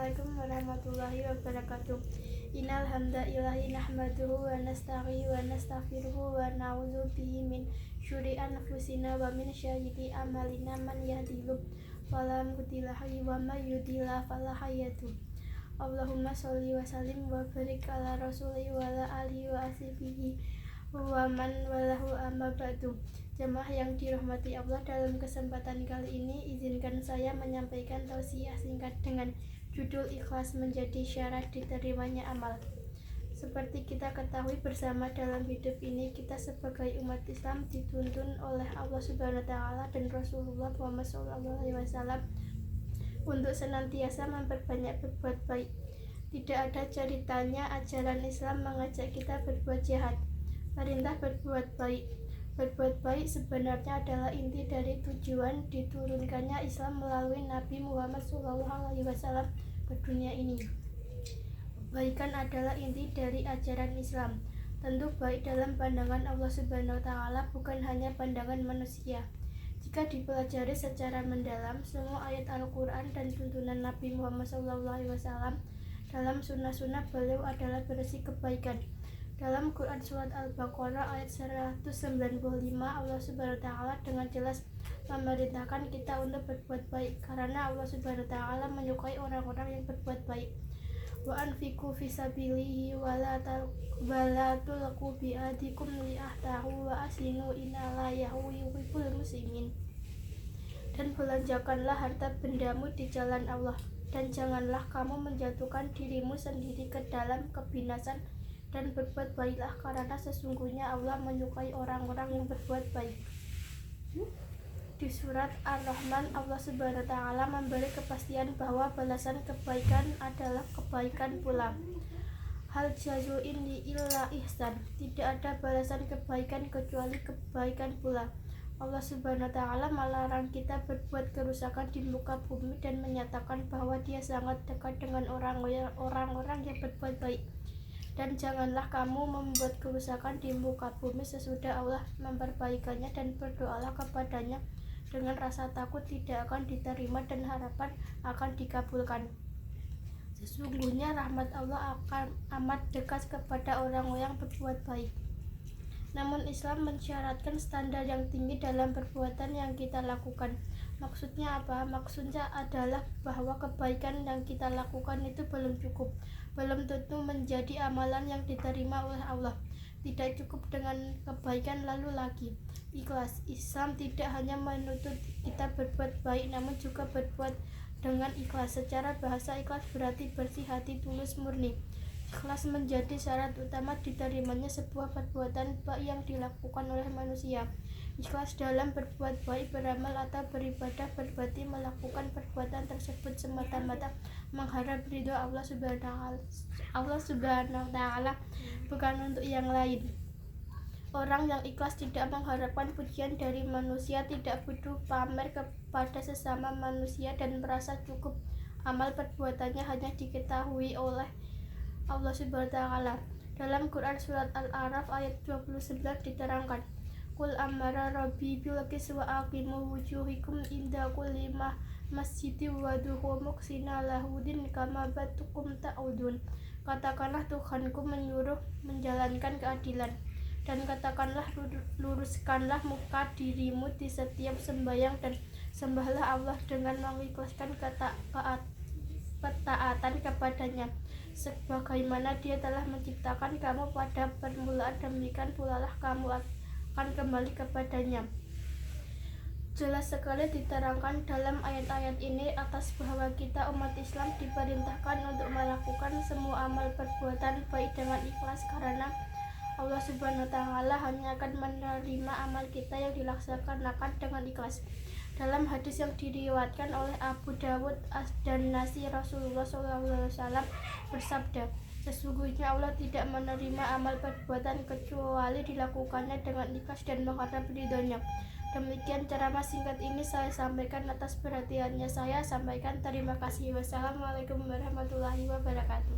Assalamualaikum warahmatullahi wabarakatuh. Innal hamdalillahi nahmaduhu wa nasta'inuhu wa nastaghfiruhu wa na'udzu bihi min syururi anfusina wa min sayyiati a'malina man yahdihillahu fala mudilla lahu wa may yudlil fala hadiya lahu. Allahumma sholli wa sallim wa barik ala rasulih wa ala alihi wa ashabihi wa man walahu amma ba'du. Jemaah yang dirahmati Allah, dalam kesempatan kali ini izinkan saya menyampaikan tausiah singkat dengan judul Ikhlas Menjadi Syarat Diterimanya Amal. Seperti kita ketahui bersama, dalam hidup ini kita sebagai umat Islam dituntun oleh Allah Subhanahu wa taala dan Rasulullah Muhammad SAW untuk senantiasa memperbanyak berbuat baik. Tidak ada ceritanya ajaran Islam mengajak kita berbuat jahat. Perintah berbuat baik. Berbuat baik sebenarnya adalah inti dari tujuan diturunkannya Islam melalui Nabi Muhammad SAW ke dunia ini. Kebaikan adalah inti dari ajaran Islam. Tentu baik dalam pandangan Allah Subhanahu wa taala, bukan hanya pandangan manusia. Jika dipelajari secara mendalam, semua ayat Al-Quran dan tuntunan Nabi Muhammad SAW dalam sunnah-sunnah beliau adalah berisi kebaikan. Dalam Quran Surat Al-Baqarah ayat 195, Allah Subhanahu wa taala dengan jelas memerintahkan kita untuk berbuat baik, karena Allah Subhanahu wa taala menyukai orang-orang yang berbuat baik. Wa anfiqu fisabilihi wa la tulqu bi aydikum li ahtahu wa asinu innallaha yuhibbul muslimin. Dan belanjakanlah harta bendamu di jalan Allah, dan janganlah kamu menjatuhkan dirimu sendiri ke dalam kebinasan, dan berbuat baiklah, karena sesungguhnya Allah menyukai orang-orang yang berbuat baik. Di surat Ar-Rahman, Allah Subhanahu wa taala memberi kepastian bahwa balasan kebaikan adalah kebaikan pula. Hal jazuin illa ihsan. Tidak ada balasan kebaikan kecuali kebaikan pula. Allah Subhanahu wa taala melarang kita berbuat kerusakan di muka bumi dan menyatakan bahwa Dia sangat dekat dengan orang-orang yang berbuat baik. Dan janganlah kamu membuat kerusakan di muka bumi sesudah Allah memperbaikannya, dan berdoalah kepadanya dengan rasa takut tidak akan diterima dan harapan akan dikabulkan. Sesungguhnya rahmat Allah akan amat dekat kepada orang-orang yang berbuat baik. Namun Islam mensyaratkan standar yang tinggi dalam perbuatan yang kita lakukan. Maksudnya apa? Maksudnya adalah bahwa kebaikan yang kita lakukan itu belum cukup, belum tentu menjadi amalan yang diterima oleh Allah. Tidak cukup dengan kebaikan lalu lagi ikhlas. Islam tidak hanya menuntut kita berbuat baik, namun juga berbuat dengan ikhlas. Secara bahasa, ikhlas berarti bersih hati, tulus, murni. Ikhlas menjadi syarat utama diterimanya sebuah perbuatan baik yang dilakukan oleh manusia. Ikhlas dalam berbuat baik, beramal atau beribadah berarti melakukan perbuatan tersebut semata-mata mengharap ridho Allah Subhanahu wa taala, bukan untuk yang lain. Orang yang ikhlas tidak mengharapkan pujian dari manusia, tidak butuh pamer kepada sesama manusia, dan merasa cukup amal perbuatannya hanya diketahui oleh Allah Subhanahu wa taala. Dalam Quran Surat Al-A'raf ayat 29 diterangkan, Qul amara rabbi bil qisti wa aqimu wujuhakum inda kulli masjidi wa duhu muqsina lahudin kama batukum ta'udun. Katakanlah, Tuhanku menyuruh menjalankan keadilan, dan katakanlah, luruskanlah muka dirimu di setiap sembahyang, dan sembahlah Allah dengan mengikhlaskan ketaatan kepadanya, sebagaimana Dia telah menciptakan kamu pada permulaan, demikian pula lah kamu akan kembali kepadanya. Jelas sekali diterangkan dalam ayat-ayat ini atas bahwa kita umat Islam diperintahkan untuk melakukan semua amal perbuatan baik dengan ikhlas, karena Allah Subhanahu wa taala hanya akan menerima amal kita yang dilaksanakan dengan ikhlas. Dalam hadis yang diriwayatkan oleh Abu Dawud dan Nasi, Rasulullah SAW bersabda, sesungguhnya Allah tidak menerima amal perbuatan kecuali dilakukannya dengan ikhlas dan mengharap ridhonya. Demikian ceramah singkat ini saya sampaikan. Atas perhatiannya saya sampaikan terima kasih. Wassalamualaikum warahmatullahi wabarakatuh.